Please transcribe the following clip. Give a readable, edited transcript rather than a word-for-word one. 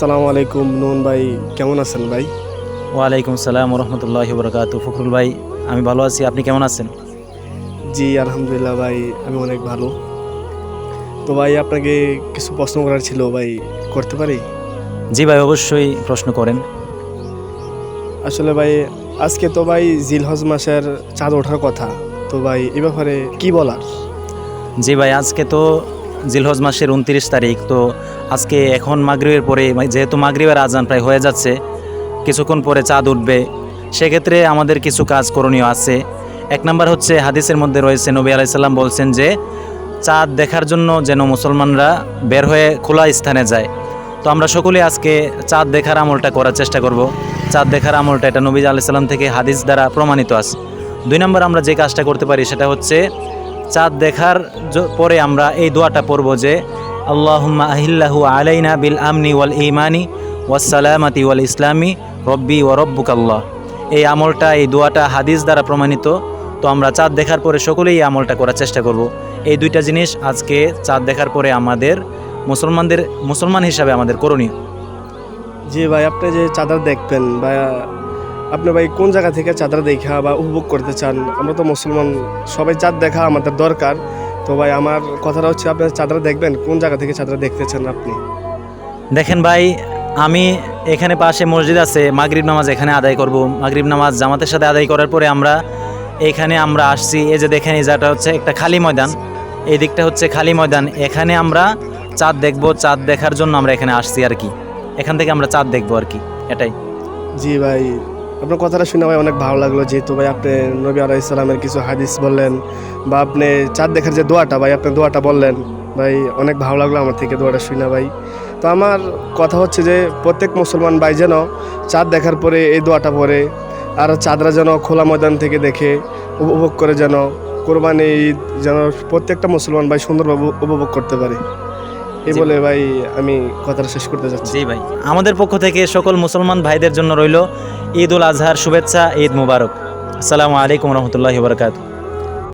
আসসালামু আলাইকুম নুন ভাই, কেমন আছেন ভাই? ওয়ালাইকুম সালাম রহমতুল্লাহি বরকাত। ফখরুল ভাই, আমি ভালো আছি, আপনি কেমন আছেন? জি আলহামদুলিল্লাহ ভাই, আমি অনেক ভালো। তো ভাই আপনাকে কিছু প্রশ্ন করার ছিল ভাই, করতে পারি? জি ভাই, অবশ্যই প্রশ্ন করেন। আসলে ভাই আজকে তো ভাই জিলহজ মাসের চাঁদ ওঠার কথা, তো ভাই এ ব্যাপারে কি বলার? জি ভাই, আজকে তো জিলহজ মাসের 29 তারিখ। তো আজকে এখন মাগরিবের পরে, যেহেতু মাগরিবের আজান প্রায় হয়ে যাচ্ছে, কিছুক্ষণ পরে চাঁদ উঠবে। সেক্ষেত্রে আমাদের কিছু কাজ করণীয় আছে। এক নম্বর হচ্ছে, হাদিসের মধ্যে রয়েছে, নবী আলাইসাল্লাম বলছেন যে চাঁদ দেখার জন্য যেন মুসলমানরা বের হয়ে খোলা স্থানে যায়। তো আমরা সকলে আজকে চাঁদ দেখার আমলটা করার চেষ্টা করব। চাঁদ দেখার আমলটা এটা নবী আলাইসাল্লাম থেকে হাদিস দ্বারা প্রমাণিত আছে। 2 নম্বর আমরা যে কাজটা করতে পারি সেটা হচ্ছে, চাঁদ দেখার পরে আমরা এই দোয়াটা পড়ব যে আল্লাহুম্মা আহিল্লাহু আলাইনা বিল আমনি ওয়াল ঈমানি ওয়াস সালামাতি ওয়াল ইসলামি রব্বি ওয়া রব্বুকাল্লাহ। এই আমলটা, এই দোয়াটা হাদিস দ্বারা প্রমাণিত। তো আমরা চাঁদ দেখার পরে সকলেই এই আমলটা করার চেষ্টা করব। এই দুইটা জিনিস আজকে চাঁদ দেখার পরে আমাদের মুসলমান হিসাবে আমাদের করণীয়। জি ভাই, আপনি যে চাঁদা দেখবেন বা আপনি ভাই কোন জায়গা থেকে চাঁদা দেখা বা উপভোগ করতে চান? আমরা তো মুসলমান, সবাই চাঁদ দেখা আমাদের দরকার। তো ভাই আমার কথাটা হচ্ছে, আপনি চাঁদা দেখবেন কোন জায়গা থেকে চাঁদা দেখতে চান আপনি? দেখেন ভাই, আমি এখানে পাশে মসজিদ আছে, মাগরিব নামাজ এখানে আদায় করব। মাগরিব নামাজ জামাতের সাথে আদায় করার পরে আমরা আসছি। এই যে দেখেন, এই জায়গাটা হচ্ছে একটা খালি ময়দান, এই দিকটা হচ্ছে খালি ময়দান। এখানে আমরা চাঁদ দেখব, চাঁদ দেখার জন্য আমরা এখানে আসছি আর কি। এখান থেকে আমরা চাঁদ দেখবো আর কি, এটাই। জি ভাই, আপনার কথাটা শুনে ভাই অনেক ভালো লাগলো। যেহেতু ভাই আপনি নবী আলাইহিস সালামের কিছু হাদিস বললেন, বা আপনি চাঁদ দেখার যে দোয়াটা ভাই, আপনি দোয়াটা বললেন ভাই, অনেক ভালো লাগলো আমার থেকে দোয়াটা শুনে ভাই। তো আমার কথা হচ্ছে যে প্রত্যেক মুসলমান ভাই যেন চাঁদ দেখার পরে এই দোয়াটা পড়ে, আর চাঁদরা যেন খোলা ময়দান থেকে দেখে উপভোগ করে, যেন কোরবানি ঈদ যেন প্রত্যেকটা মুসলমান ভাই সুন্দরভাবে উপভোগ করতে পারে। এই বলে ভাই আমি কথাটা শেষ করতে যাচ্ছি। জি ভাই, আমাদের পক্ষ থেকে সকল মুসলমান ভাইদের জন্য রইল ঈদ উল আজহার শুভেচ্ছা, ঈদ মুবারক। আসসালামু আলাইকুম রহমতুল্লাহি ওয়া বারাকাতুহু।